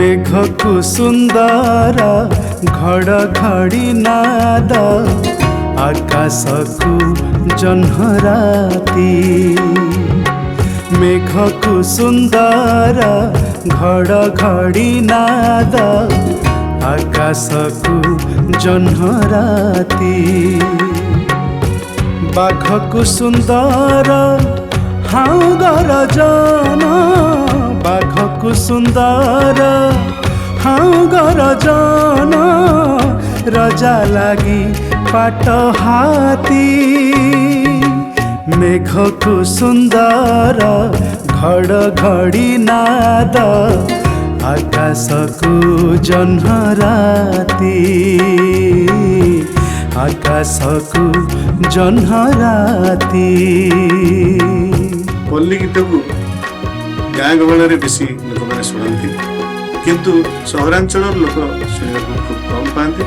मेघकु सुंदर घड़घड़ी नाद आकाशकु जह्नराती मेघकु सुंदर घड़घड़ी नाद आकाशकु जह्नराती बाघकु सुंदर हाउ गरजन बाघकु सुंदर हाउ गरजन रजा लागी पाट हाथी मेघकु सुंदर घड़घड़ी नाद आकाशकु जह्नराती आकाशकु जह्नराती। पल्ली गीत को गाँ गहल बेसी लोक मैंने शुणती किंतु सहरांचल लोक शुणा खूब कम पाती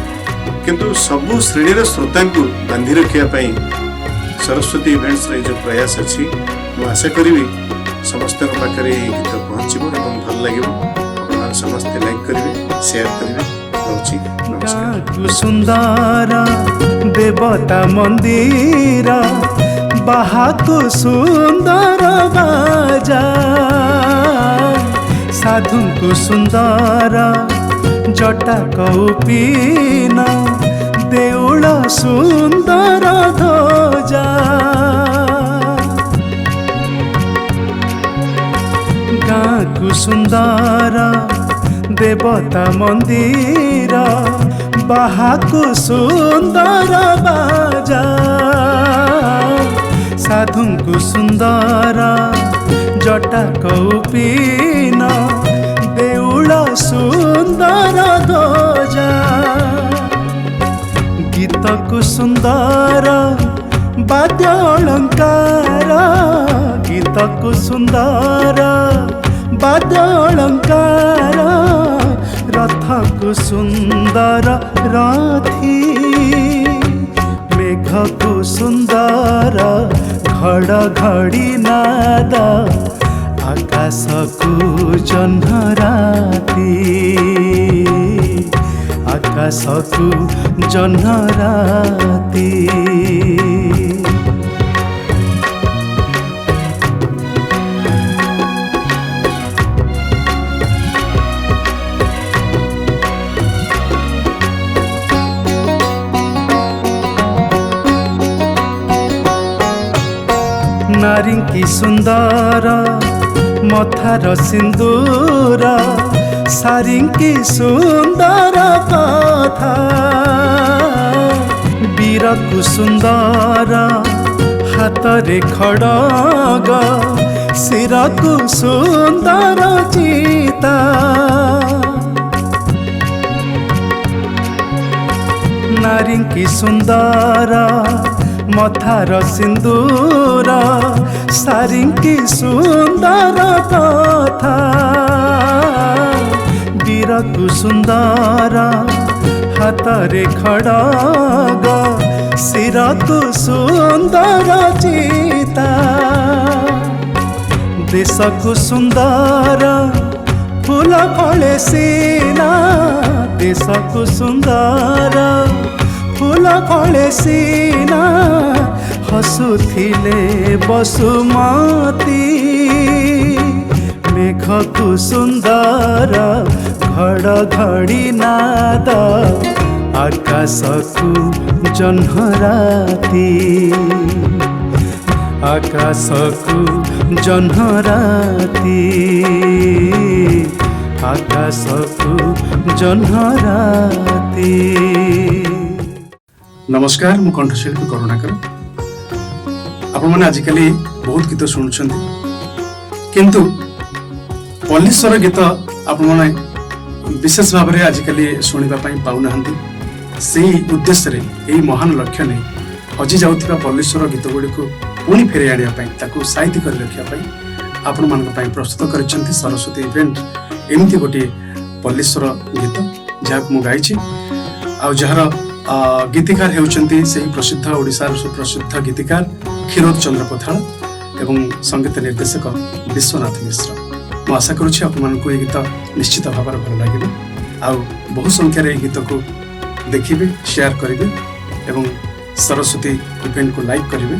किंतु सबु श्रेणी श्रोता को बांधि रखापी सरस्वती इवेंट्स जो प्रयास अच्छी मुझे आशा करी समस्त पाखे गीत पहुँचब भल लगे समस्ते लाइक करेंगे शेयर करेंगे। सुंदर देवता मंदिर बाहाकु सुंदर बाजा साधुकु सुंदर जटा कौपीन देउल सुंदर ध्वजा गाँकु सुंदर देवता मंदिर बाहाकु सुंदर बाजा साधुकु सुंदर जटा कौपीन देउल सुंदर ध्वजा गीतकु सुंदर वाद्य अलंकार गीतकु सुंदर वाद्य अलंकार रथकु सुंदर रथी मेघकु सुंदर घड़घड़ी नाद आकाशकु जह्नराती आकाशकु जह्नराती। नारी की सुंदर मथार सिंदूर सारी की सुंदर कथा वीर को सुंदर हाथ रे खड़ग सिर को सुंदर चिता नारी की सुंदर मथार सिंदूर सारी की सुंदर कथा वीर को सुंदर हाथ रे खड़ग सिर को सुंदर चिता देश को सुंदर फूल फले सीना देश को सुंदर फूल फले सीना हसुथिले बसुमती मेघकु सुंदर घड़घड़ी नाद आकाशकु जह्नराती आकाशकु जह्नराती आकाशकु जह्नराती। नमस्कार मु कंठशिल्पी करुणाकर आपण मैंने आजिकल बहुत गीत शुणुंट किंतु पल्लीश्वर गीत आपण मैंने विशेष भाव में आजिकल शुणापी पाऊना से उद्देश्य यही महान लक्ष्य नहीं हजि जाऊा पल्लीश्वर गीत गुड़ी को पुणी फेर आने साहित्य कर रखापी आपण मान प्रस्तुत कर सरस्वती इवेंट एमती गोटे पल्लीश्वर गीत जहाँ मुझे गाई आ जार गीतिकार होउचंती सही प्रसिद्ध ओडिशार सुप्रसिद्ध गीतिकार क्षीरोद चंद्र पोथाल एवं संगीत निर्देशक विश्वनाथ मिश्र। ମୁଁ ଆଶା କରୁଛି ଆପଣମାନଙ୍କୁ ଏହି ଗୀତ ନିଶ୍ଚିତ ଭାବରେ ଭଲ ଲାଗିବ ଆଉ ବହୁ ସଂଖ୍ୟାରେ ଏହି ଗୀତକୁ ଦେଖିବେ ସେୟାର କରିବେ ଏବଂ ସରସ୍ୱତୀ ଇଭେଣ୍ଟକୁ ଲାଇକ୍ କରିବେ।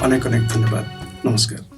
ଅନେକ ଅନେକ ଧନ୍ୟବାଦ। ନମସ୍କାର।